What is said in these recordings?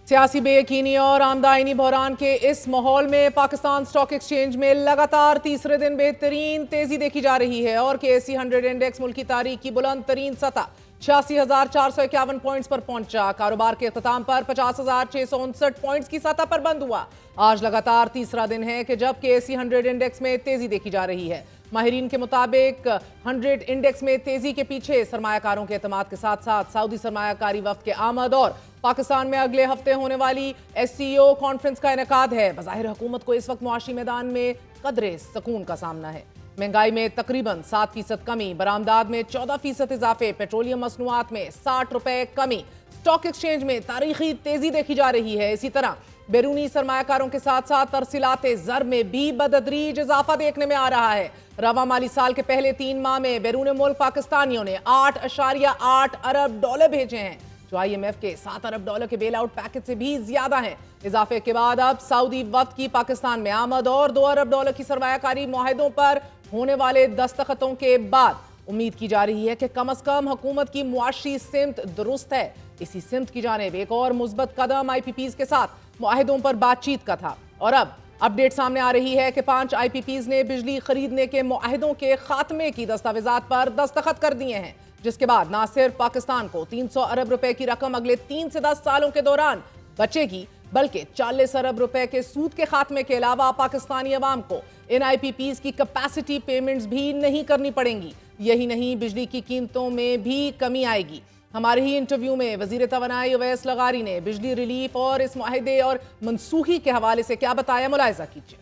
सियासी बेयकीनी और आमदनी बहरान के इस माहौल में पाकिस्तान स्टॉक एक्सचेंज में लगातार तीसरे दिन बेहतरीन तेजी देखी जा रही है और KSE 100 इंडेक्स मुल्क की तारीख की बुलंद तरीन सतह 86,451 पॉइंट्स पर पहुंचा। कारोबार के इख्तिताम पर 50,659 पॉइंट्स की सतह पर बंद हुआ। आज लगातार तीसरा दिन है कि जब KSE 100 इंडेक्स में तेजी देखी जा रही है। माहिरीन के मुताबिक 100 इंडेक्स में तेजी के पीछे सरमायाकारों के एतमाद के साथ साथ सऊदी सरमायाकारी वफ्द के आमद और पाकिस्तान में अगले हफ्ते होने वाली SCO कॉन्फ्रेंस का इनेकाद है। बज़ाहिर हुकूमत को इस वक्त मुआशी मैदान में कदरे सुकून का सामना है। महंगाई में तकरीबन 7% कमी, बरामदात में 14% इजाफे, पेट्रोलियम मसनूआत में 60 रुपए कमी। स्टॉक एक्सचेंज में तारीखी तेजी देखी जा रही है। इसी तरह बैरूनी सरमायाकारों के साथ साथ तरसीलाते ज़र में भी बदतदरीज इजाफा देखने में आ रहा है। रवा माली साल के पहले 3 माह में बैरून मुल्क पाकिस्तानियों ने 8.8 अरब डॉलर भेजे हैं, जो IMF के 7 अरब डॉलर के बेल आउट पैकेज से भी ज्यादा हैं। इजाफे के बाद अब सऊदी वफ्द की पाकिस्तान में आमद और 2 अरब डॉलर की सरमायाकारी मुआहिदों पर होने वाले दस्तखतों के बाद उम्मीद की जा रही है कि कम अज कम हुकूमत की मुआशी सिमत दुरुस्त है। इसी सिमत की जानिब एक और मुस्बत कदम IPPs के साथ मुआहिदों पर बातचीत का था और अब अपडेट सामने आ रही है कि 5 IPPs ने बिजली खरीदने के मुआहिदों के खात्मे की दस्तावेजात पर दस्तखत कर दिए हैं, जिसके बाद न सिर्फ पाकिस्तान को 300 अरब रुपए की रकम अगले 3 से 10 सालों के दौरान बचेगी, बल्कि 40 अरब रुपए के सूद के खात्मे के अलावा पाकिस्तानी अवाम को इन IPPs की कैपेसिटी पेमेंट्स भी नहीं करनी पड़ेंगी। यही नहीं, बिजली की कीमतों में भी कमी आएगी। हमारे ही इंटरव्यू में वजीर तवानाई उवैस लगारी ने बिजली रिलीफ और इस मुआहिदे और मनसूखी के हवाले से क्या बताया, मुलाहिजा कीजिए।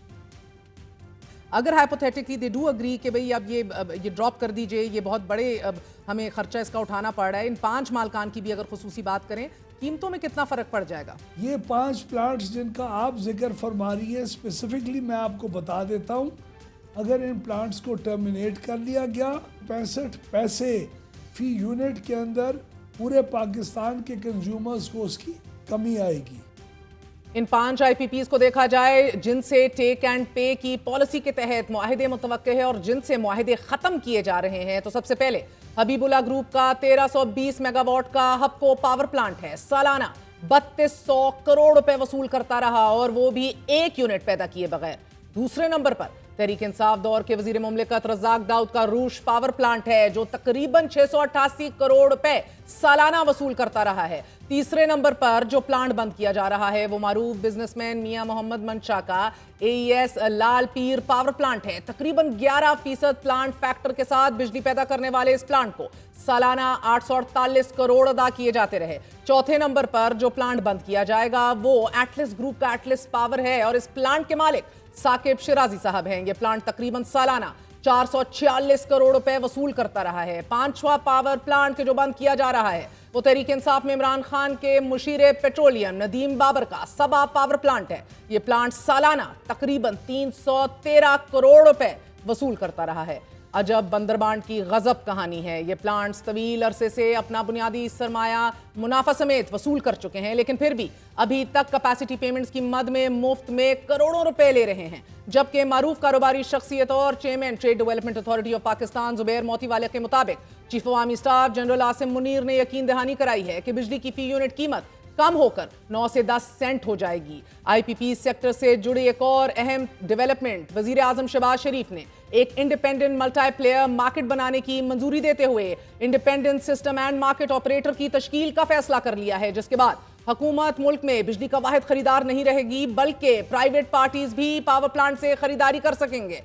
अगर हाइपोथेटिकली दे डू अग्री कि भाई अब ये ड्रॉप कर दीजिए, ये बहुत बड़े अब हमें खर्चा इसका उठाना पड़ रहा है, इन 5 मालकान की भी अगर खुसूसी बात करें, कीमतों में कितना फर्क पड़ जाएगा? ये 5 प्लांट्स जिनका आप जिक्र फरमा रही है, स्पेसिफिकली मैं आपको बता देता हूँ, अगर इन प्लांट्स को टर्मिनेट कर लिया गया, 65 पैसे फी यूनिट के अंदर पूरे पाकिस्तान के कंज्यूमर्स को उसकी कमी आएगी। इन 5 IPPs को देखा जाए जिनसे टेक एंड पे की पॉलिसी के तहत मुआहिदे मुतवक्के है और जिनसे मुआहिदे खत्म किए जा रहे हैं, तो सबसे पहले हबीबुल्ला ग्रुप का 1320 मेगावाट का हबको पावर प्लांट है। सालाना 3200 करोड़ रुपए वसूल करता रहा और वो भी 1 यूनिट पैदा किए बगैर। दूसरे नंबर पर तहरीक इंसाफ दौर के वजीर मुमलिकत रज़ाक दाऊद का रूश पावर प्लांट है, जो तकरीबन 688 करोड़ रुपए सालाना वसूल करता रहा है। तीसरे नंबर पर जो प्लांट बंद किया जा रहा है वो मारूफ बिजनेसमैन मियां मोहम्मद मंशा का AES लाल पीर पावर प्लांट है। तकरीबन 11% प्लांट फैक्टर के साथ बिजली पैदा करने वाले इस प्लांट को सालाना 848 करोड़ अदा किए जाते रहे। चौथे नंबर पर जो प्लांट बंद किया जाएगा वो एटलिस ग्रुप का एटलिस पावर है और इस प्लांट के मालिक साकिब शिराजी साहब हैं। ये प्लांट तकरीबन सालाना 446 करोड़ रुपए वसूल करता रहा है। 5वां पावर प्लांट के जो बंद किया जा रहा है वो तहरीक इंसाफ में इमरान खान के मुशीर पेट्रोलियम नदीम बाबर का सबा पावर प्लांट है। ये प्लांट सालाना तकरीबन 313 करोड़ रुपए वसूल करता रहा है। अजब बंदरबांट की गजब कहानी है। ये प्लांट्स तवील अरसे से अपना बुनियादी सरमाया मुनाफा समेत वसूल कर चुके हैं, लेकिन फिर भी अभी तक कैपेसिटी पेमेंट्स की मद में मुफ्त में करोड़ों रुपए ले रहे हैं। जबकि मारूफ कारोबारी शख्सियत और chairman trade development authority of Pakistan Zubair Motiwala के मुताबिक चीफ अवामी स्टाफ जनरल आसिम मुनीर ने यकीन दहानी कराई है कि बिजली की फी यूनिट कीमत कम होकर 9 से 10 सेंट हो जाएगी। IPP सेक्टर से जुड़ी एक और अहम डेवलपमेंट, वजीर आजम शहबाज शरीफ ने एक इंडिपेंडेंट मल्टीप्लेयर मार्केट बनाने की मंजूरी देते हुए independent system and market operator की तश्कील का फैसला कर लिया है, जिसके बाद हुकूमत मुल्क में बिजली का वाहिद खरीदार नहीं रहेगी, बल्कि प्राइवेट पार्टीज भी पावर प्लांट से खरीदारी कर सकेंगे।